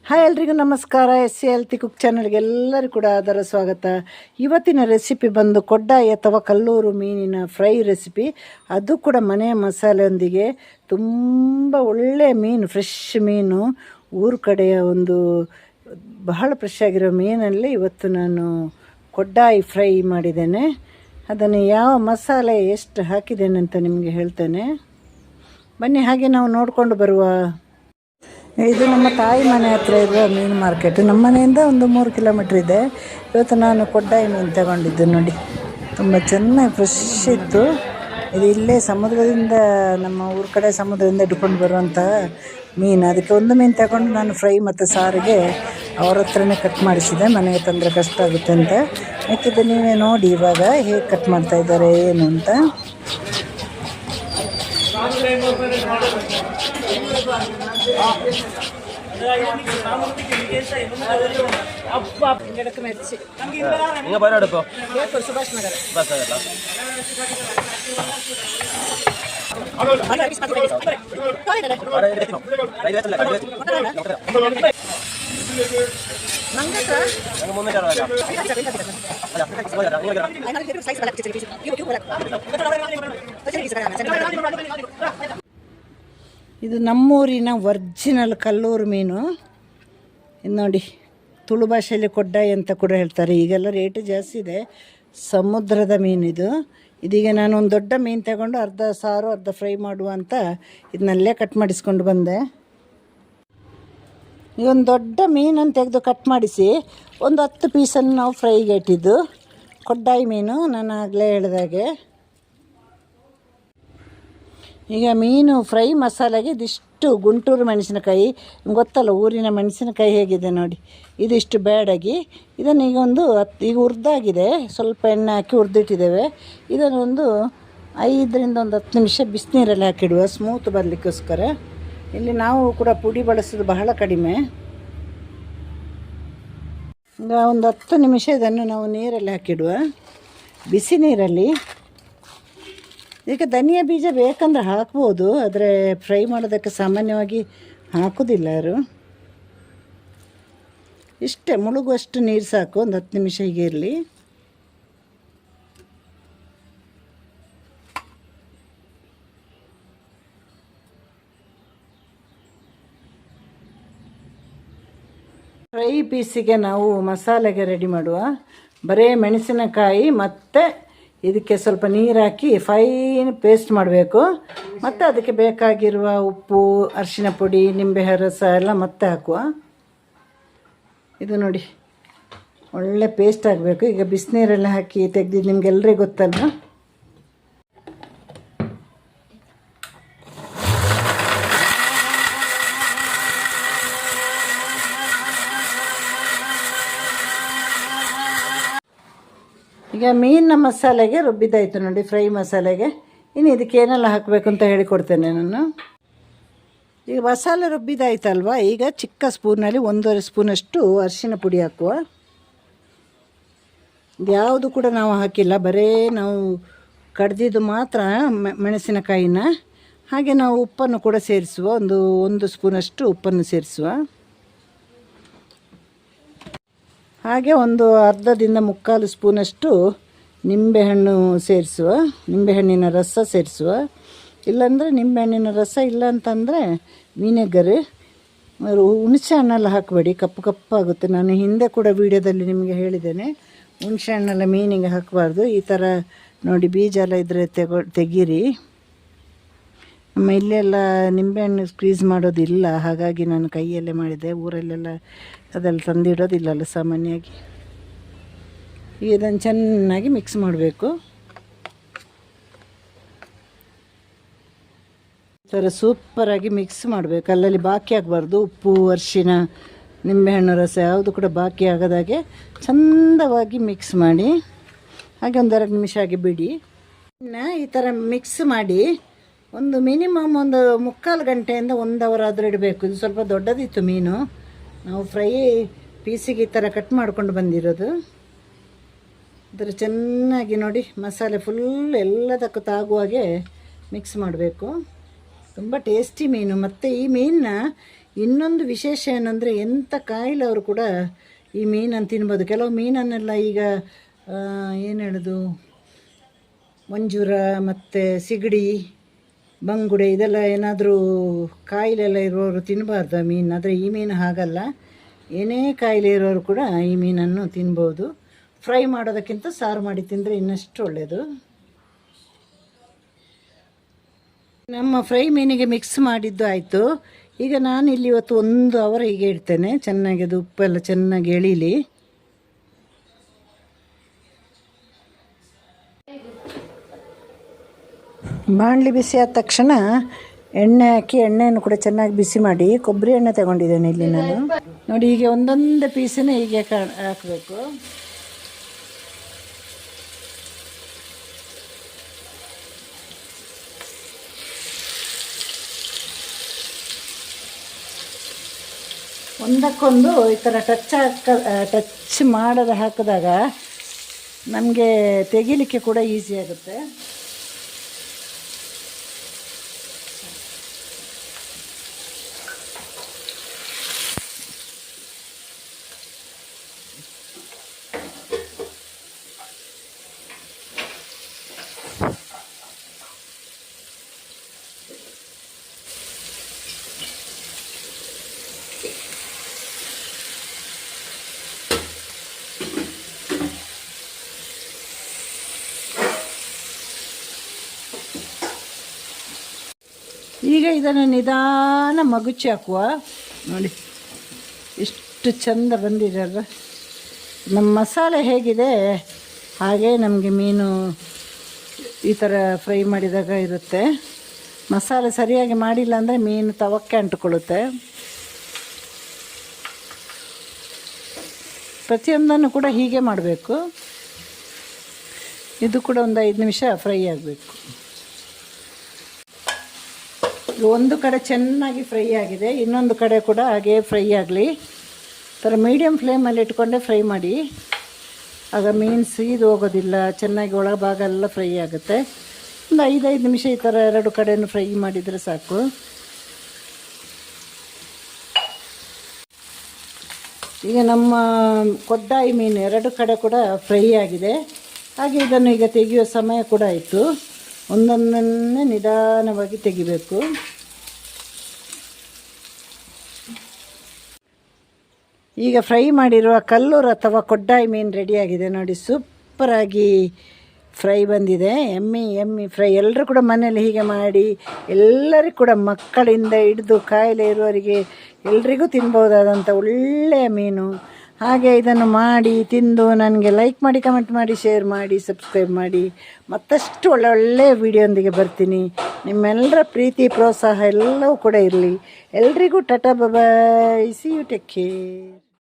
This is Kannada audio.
ಹಾಯ್ ಎಲ್ರಿಗೂ ನಮಸ್ಕಾರ. SC ಹೆಲ್ತಿ ಕುಕ್ ಚಾನಲ್ಗೆ ಎಲ್ಲರೂ ಕೂಡ ಅದರ ಸ್ವಾಗತ. ಇವತ್ತಿನ ರೆಸಿಪಿ ಬಂದು ಕೊಡ್ಡಾಯಿ ಅಥವಾ ಕಲ್ಲೂರು ಮೀನಿನ ಫ್ರೈ ರೆಸಿಪಿ, ಅದು ಕೂಡ ಮನೆಯ ಮಸಾಲೆಯೊಂದಿಗೆ. ತುಂಬ ಒಳ್ಳೆಯ ಮೀನು, ಫ್ರೆಶ್ ಮೀನು, ಊರ ಕಡೆಯ ಒಂದು ಬಹಳ ಫ್ರೆಶ್ ಆಗಿರೋ ಮೀನಲ್ಲಿ ಇವತ್ತು ನಾನು ಕೊಡ್ಡಾಯಿ ಫ್ರೈ ಮಾಡಿದ್ದೇನೆ. ಅದನ್ನು ಯಾವ ಮಸಾಲೆ ಎಷ್ಟು ಹಾಕಿದ್ದೇನೆ ಅಂತ ನಿಮಗೆ ಹೇಳ್ತೇನೆ. ಬನ್ನಿ ಹಾಗೆ ನಾವು ನೋಡಿಕೊಂಡು ಬರುವ. ಇದು ನಮ್ಮ ತಾಯಿ ಮನೆ ಹತ್ರ ಇರುವ ಮೀನು ಮಾರ್ಕೆಟ್. ನಮ್ಮ ಮನೆಯಿಂದ ಒಂದು 3 ಕಿಲೋಮೀಟ್ರ್ ಇದೆ. ಇವತ್ತು ನಾನು ಕೊಡ್ಡಾಯಿ ಮೀನು ತಗೊಂಡಿದ್ದೆ. ನೋಡಿ, ತುಂಬ ಚೆನ್ನಾಗಿ ಫ್ರೆಶ್ ಇತ್ತು. ಇದು ಇಲ್ಲೇ ಸಮುದ್ರದಿಂದ, ನಮ್ಮ ಊರ ಕಡೆ ಸಮುದ್ರದಿಂದ ಹಿಡ್ಕೊಂಡು ಬರುವಂಥ ಮೀನು. ಅದಕ್ಕೆ ಒಂದು ಮೀನು ತಗೊಂಡು ನಾನು ಫ್ರೈ ಮತ್ತು ಸಾರಿಗೆ ಅವ್ರ ಹತ್ರನೇ ಕಟ್ ಮಾಡಿಸಿದೆ. ಮನೆಗೆ ತಂದರೆ ಕಷ್ಟ ಆಗುತ್ತೆ ಅಂತ. ಮಿಕ್ಕಿದ್ದು ನೀವೇ ನೋಡಿ ಇವಾಗ ಹೇಗೆ ಕಟ್ ಮಾಡ್ತಾಯಿದ್ದಾರೆ ಏನು ಅಂತ. ಸುಭಾಷ್ ನಗರ ಇದು ನಮ್ಮೂರಿನ ಒರ್ಜಿನಲ್ ಕಲ್ಲೂರು ಮೀನು. ಇದು ನೋಡಿ, ತುಳು ಭಾಷೆಯಲ್ಲಿ ಕೊಡ್ಡಾಯಿ ಅಂತ ಕೂಡ ಹೇಳ್ತಾರೆ. ಈಗೆಲ್ಲ ರೇಟ್ ಜಾಸ್ತಿ ಇದೆ. ಸಮುದ್ರದ ಮೀನಿದು. ಇದೀಗ ನಾನು ಒಂದು ದೊಡ್ಡ ಮೀನು ತಗೊಂಡು ಅರ್ಧ ಸಾರು ಅರ್ಧ ಫ್ರೈ ಮಾಡುವ ಅಂತ ಇದನ್ನಲ್ಲೇ ಕಟ್ ಮಾಡಿಸ್ಕೊಂಡು ಬಂದೆ. ಈ ಒಂದು ದೊಡ್ಡ ಮೀನನ್ನು ತೆಗೆದು ಕಟ್ ಮಾಡಿಸಿ ಒಂದು 10 ಪೀಸನ್ನು ನಾವು ಫ್ರೈಗೆ ಇಟ್ಟಿದ್ದು. ಕೊಡ್ಡಾಯಿ ಮೀನು ನಾನು ಆಗಲೇ ಹೇಳಿದಾಗೆ. ಈಗ ಮೀನು ಫ್ರೈ ಮಸಾಲೆಗೆ ಇದಿಷ್ಟು ಗುಂಟೂರು ಮೆಣಸಿನಕಾಯಿ, ಗೊತ್ತಲ್ಲ ಊರಿನ ಮೆಣಸಿನಕಾಯಿ ಹೇಗಿದೆ ನೋಡಿ, ಇದಿಷ್ಟು ಬ್ಯಾಡಾಗಿ ಇದನ್ನು ಈಗ ಹುರಿದಾಗಿದೆ. ಸ್ವಲ್ಪ ಎಣ್ಣೆ ಹಾಕಿ ಹುರಿದಿಟ್ಟಿದ್ದೇವೆ. ಇದನ್ನೊಂದು 5ರಿಂದ 10 ನಿಮಿಷ ಬಿಸಿನೀರಲ್ಲಿ ಹಾಕಿಡುವ, ಸ್ಮೂತ್ ಬರಲಿಕ್ಕೋಸ್ಕರ. ಇಲ್ಲಿ ನಾವು ಕೂಡ ಪುಡಿ ಬಳಸೋದು ಬಹಳ ಕಡಿಮೆ. ಈಗ ಒಂದು 10 ನಿಮಿಷ ಇದನ್ನು ನಾವು ನೀರಲ್ಲಿ ಹಾಕಿಡುವ, ಬಿಸಿ ನೀರಲ್ಲಿ. ಈಗ ಧನಿಯಾ ಬೀಜ ಬೇಕಂದ್ರೆ ಹಾಕ್ಬೋದು, ಆದರೆ ಫ್ರೈ ಮಾಡೋದಕ್ಕೆ ಸಾಮಾನ್ಯವಾಗಿ ಹಾಕೋದಿಲ್ಲ ಯಾರು. ಇಷ್ಟೇ, ಮುಳುಗುವಷ್ಟು ನೀರು ಸಾಕು. ಒಂದು 10 ನಿಮಿಷ ಹೀಗೆ ಇರಲಿ. ಫ್ರೈ ಪೀಸಿಗೆ ನಾವು ಮಸಾಲೆಗೆ ರೆಡಿ ಮಾಡುವ. ಬರೀ ಮೆಣಸಿನಕಾಯಿ ಮತ್ತು ಇದಕ್ಕೆ ಸ್ವಲ್ಪ ನೀರು ಹಾಕಿ ಫೈನ್ ಪೇಸ್ಟ್ ಮಾಡಬೇಕು. ಮತ್ತು ಅದಕ್ಕೆ ಬೇಕಾಗಿರುವ ಉಪ್ಪು, ಅರಿಶಿನ ಪುಡಿ, ನಿಂಬೆ ರಸ ಎಲ್ಲ ಮತ್ತೆ ಹಾಕುವ. ಇದು ನೋಡಿ, ಒಳ್ಳೆ ಪೇಸ್ಟ್ ಆಗಬೇಕು. ಈಗ ಬಿಸಿನೀರೆಲ್ಲ ಹಾಕಿ ತೆಗೆದಿದ್ದು ನಿಮಗೆಲ್ಲರಿಗೂ ಗೊತ್ತಲ್ಲ. ಈಗ ಮೀನಿನ ಮಸಾಲೆಗೆ ರುಬ್ಬಿದ್ದಾಯಿತು ನೋಡಿ, ಫ್ರೈ ಮಸಾಲೆಗೆ. ಇನ್ನು ಇದಕ್ಕೆ ಏನೆಲ್ಲ ಹಾಕಬೇಕು ಅಂತ ಹೇಳಿಕೊಡ್ತೇನೆ ನಾನು. ಈಗ ಮಸಾಲೆ ರುಬ್ಬಿದ್ದಾಯ್ತಲ್ವ, ಈಗ ಚಿಕ್ಕ ಸ್ಪೂನಲ್ಲಿ 1.5 ಸ್ಪೂನಷ್ಟು ಅರಿಶಿನ ಪುಡಿ ಹಾಕುವ. ಇದ್ಯಾವುದು ಕೂಡ ನಾವು ಹಾಕಿಲ್ಲ, ಬರೀ ನಾವು ಕಡ್ದಿದ್ದು ಮಾತ್ರ ಮೆಣಸಿನಕಾಯಿನ. ಹಾಗೆ ನಾವು ಉಪ್ಪನ್ನು ಕೂಡ ಸೇರಿಸುವ, 1 ಸ್ಪೂನಷ್ಟು ಉಪ್ಪನ್ನು ಸೇರಿಸುವ. ಹಾಗೆ ಒಂದು ಅರ್ಧದಿಂದ 3/4 ಸ್ಪೂನಷ್ಟು ನಿಂಬೆಹಣ್ಣು ಸೇರಿಸುವ, ನಿಂಬೆಹಣ್ಣಿನ ರಸ ಸೇರಿಸುವ. ಇಲ್ಲಾಂದರೆ ನಿಂಬೆಹಣ್ಣಿನ ರಸ ಇಲ್ಲ ಅಂತಂದರೆ ವಿನೆಗರ್, ಹುಣಸೆ ಹಣ್ಣೆಲ್ಲ ಹಾಕಬೇಡಿ, ಕಪ್ಪು ಕಪ್ಪಾಗುತ್ತೆ. ನಾನು ಹಿಂದೆ ಕೂಡ ವೀಡಿಯೋದಲ್ಲಿ ನಿಮಗೆ ಹೇಳಿದ್ದೇನೆ, ಹುಣಸೆ ಹಣ್ಣೆಲ್ಲ ಮೀನಿಗೆ ಹಾಕಬಾರ್ದು. ಈ ಥರ ನೋಡಿ, ಬೀಜ ಎಲ್ಲ ಇದ್ದರೆ ತೆಗೀರಿ. ನಮ್ಮ ಇಲ್ಲೆಲ್ಲ ನಿಂಬೆಹಣ್ಣು ಸ್ಕ್ವೀಸ್ ಮಾಡೋದಿಲ್ಲ, ಹಾಗಾಗಿ ನಾನು ಕೈಯಲ್ಲೇ ಮಾಡಿದೆ. ಊರಲ್ಲೆಲ್ಲ ಅದೆಲ್ಲ ತಂದಿಡೋದಿಲ್ಲಲ್ಲ ಸಾಮಾನ್ಯವಾಗಿ. ಈಗ ಇದನ್ನು ಚೆನ್ನಾಗಿ ಮಿಕ್ಸ್ ಮಾಡಬೇಕು. ಈ ಥರ ಸೂಪರಾಗಿ ಮಿಕ್ಸ್ ಮಾಡಬೇಕು. ಅಲ್ಲಲ್ಲಿ ಬಾಕಿ ಆಗಬಾರ್ದು. ಉಪ್ಪು, ಅರಿಶಿನ, ನಿಂಬೆಹಣ್ಣು ರಸ ಯಾವುದು ಕೂಡ ಬಾಕಿ ಆಗದಾಗೆ ಚೆಂದವಾಗಿ ಮಿಕ್ಸ್ ಮಾಡಿ. ಹಾಗೆ 1-2 ನಿಮಿಷ ಆಗಿ ಬಿಡಿ. ಇನ್ನು ಈ ಥರ ಮಿಕ್ಸ್ ಮಾಡಿ ಒಂದು ಮಿನಿಮಮ್ 1/4 ಗಂಟೆಯಿಂದ 1 ಅವರ್ ಆದರೂ ಇಡಬೇಕು. ಇದು ಸ್ವಲ್ಪ ದೊಡ್ಡದಿತ್ತು ಮೀನು, ನಾವು ಫ್ರೈ ಪೀಸಿಗೆ ಈ ಥರ ಕಟ್ ಮಾಡ್ಕೊಂಡು ಬಂದಿರೋದು. ಇದರ ಚೆನ್ನಾಗಿ ನೋಡಿ ಮಸಾಲೆ ಫುಲ್ ಎಲ್ಲದಕ್ಕೂ ತಾಗುವಾಗೆ ಮಿಕ್ಸ್ ಮಾಡಬೇಕು. ತುಂಬ ಟೇಸ್ಟಿ ಮೀನು. ಮತ್ತು ಈ ಮೀನನ್ನ ಇನ್ನೊಂದು ವಿಶೇಷ ಏನಂದರೆ ಎಂಥ ಕಾಯಿಲೆ ಅವರು ಕೂಡ ಈ ಮೀನನ್ನು ತಿನ್ಬೋದು. ಕೆಲವು ಮೀನನ್ನೆಲ್ಲ ಈಗ ಏನು ಹೇಳೋದು, ಮಂಜೂರ ಮತ್ತು ಸಿಗಡಿ, ಬಂಗುಡೆ ಇದೆಲ್ಲ ಏನಾದರೂ ಕಾಯಿಲೆ ಎಲ್ಲ ಇರೋರು ತಿನ್ನಬಾರ್ದು ಆ ಮೀನು. ಆದರೆ ಈ ಮೀನು ಹಾಗಲ್ಲ, ಏನೇ ಕಾಯಿಲೆ ಇರೋರು ಕೂಡ ಈ ಮೀನನ್ನು ತಿನ್ಬೋದು. ಫ್ರೈ ಮಾಡೋದಕ್ಕಿಂತ ಸಾರು ಮಾಡಿ ತಿಂದರೆ ಇನ್ನಷ್ಟು ಒಳ್ಳೆಯದು. ನಮ್ಮ ಫ್ರೈ ಮೀನಿಗೆ ಮಿಕ್ಸ್ ಮಾಡಿದ್ದು ಆಯಿತು. ಈಗ ನಾನು ಇಲ್ಲಿ ಇವತ್ತು 1 ಅವರ್ ಹೀಗೆ ಇಡ್ತೇನೆ, ಚೆನ್ನಾಗಿ ಅದು ಉಪ್ಪೆಲ್ಲ ಚೆನ್ನಾಗಿ ಎಳೀಲಿ. ಬಾಣಲಿ ಬಿಸಿ ಆದ ತಕ್ಷಣ ಎಣ್ಣೆ ಹಾಕಿ, ಎಣ್ಣೆಯನ್ನು ಕೂಡ ಚೆನ್ನಾಗಿ ಬಿಸಿ ಮಾಡಿ ಕೊಬ್ಬರಿ ಎಣ್ಣೆ ತಗೊಂಡಿದ್ದೇನೆ ಇಲ್ಲಿ ನಾನು. ನೋಡಿ, ಹೀಗೆ ಒಂದೊಂದು ಪೀಸನ್ನೇ ಹೀಗೆ ಹಾಕಬೇಕು. ಒಂದಕ್ಕೊಂದು ಈ ಥರ ಟಚ್ ಮಾಡದೆ ಹಾಕಿದಾಗ ನಮಗೆ ತೆಗಿಲಿಕ್ಕೆ ಕೂಡ ಈಸಿ ಆಗುತ್ತೆ. ಈಗ ಇದನ್ನು ನಿಧಾನ ಮಗುಚಿ ಹಾಕುವ. ನೋಡಿ ಎಷ್ಟು ಚೆಂದ ಬಂದಿದೆ ಅಲ್ವ. ನಮ್ಮ ಮಸಾಲೆ ಹೇಗಿದೆ ಹಾಗೆ ನಮಗೆ ಮೀನು ಈ ಥರ ಫ್ರೈ ಮಾಡಿದಾಗ ಇರುತ್ತೆ. ಮಸಾಲೆ ಸರಿಯಾಗಿ ಮಾಡಿಲ್ಲ ಅಂದರೆ ಮೀನು ತವಕ್ಕೆ ಅಂಟಿಕೊಳ್ಳುತ್ತೆ. ಪ್ರತಿಯೊಂದನ್ನು ಕೂಡ ಹೀಗೆ ಮಾಡಬೇಕು. ಇದು ಕೂಡ ಒಂದು 5 ನಿಮಿಷ ಫ್ರೈ ಆಗಬೇಕು. ಒಂದು ಕಡೆ ಚೆನ್ನಾಗಿ ಫ್ರೈ ಆಗಿದೆ, ಇನ್ನೊಂದು ಕಡೆ ಕೂಡ ಹಾಗೆ ಫ್ರೈ ಆಗಲಿ. ಥರ ಮೀಡಿಯಮ್ ಫ್ಲೇಮಲ್ಲಿ ಇಟ್ಕೊಂಡೆ ಫ್ರೈ ಮಾಡಿ, ಆಗ ಮೀನು ಸೀದು ಹೋಗೋದಿಲ್ಲ, ಚೆನ್ನಾಗಿ ಒಳಭಾಗ ಎಲ್ಲ ಫ್ರೈ ಆಗುತ್ತೆ. ಒಂದು 5 ನಿಮಿಷ ಈ ಥರ 2 ಕಡೆಯೂ ಫ್ರೈ ಮಾಡಿದರೆ ಸಾಕು. ಈಗ ನಮ್ಮ ಕೊಡ್ಡಾಯಿ ಮೀನು 2 ಕಡೆ ಕೂಡ ಫ್ರೈ ಆಗಿದೆ. ಹಾಗೆ ಇದನ್ನು ಈಗ ತೆಗೆಯುವ ಸಮಯ ಕೂಡ ಆಯಿತು. ಒಂದೊಂದನ್ನೇ ನಿಧಾನವಾಗಿ ತೆಗಿಬೇಕು. ಈಗ ಫ್ರೈ ಮಾಡಿರುವ ಕಲ್ಲೂರು ಅಥವಾ ಕೊಡ್ಡಾಯಿ ಮೀನು ರೆಡಿಯಾಗಿದೆ. ನೋಡಿ, ಸೂಪರಾಗಿ ಫ್ರೈ ಬಂದಿದೆ. ಎಮ್ಮಿ ಫ್ರೈ. ಎಲ್ಲರೂ ಕೂಡ ಮನೇಲಿ ಹೀಗೆ ಮಾಡಿ, ಎಲ್ಲರಿಗೂ ಕೂಡ ಮಕ್ಕಳಿಂದ ಹಿಡಿದು ಕಾಯಿಲೆ ಇರುವವರಿಗೆ ಎಲ್ರಿಗೂ ತಿನ್ಬೋದಾದಂಥ ಒಳ್ಳೆಯ ಮೀನು. ಹಾಗೆ ಇದನ್ನು ಮಾಡಿ ತಿಂದು ನನಗೆ ಲೈಕ್ ಮಾಡಿ, ಕಮೆಂಟ್ ಮಾಡಿ, ಶೇರ್ ಮಾಡಿ, ಸಬ್ಸ್ಕ್ರೈಬ್ ಮಾಡಿ. ಮತ್ತಷ್ಟು ಒಳ್ಳೆಯ ವಿಡಿಯೋಂದಿಗೆ ಬರ್ತೀನಿ. ನಿಮ್ಮೆಲ್ಲರ ಪ್ರೀತಿ ಪ್ರೋತ್ಸಾಹ ಎಲ್ಲವೂ ಕೂಡ ಇರಲಿ. ಎಲ್ರಿಗೂ ಟಾಟಾ ಬಾಯ್, ಸಿ ಯು, ಟೇಕ್ ಕೇರ್.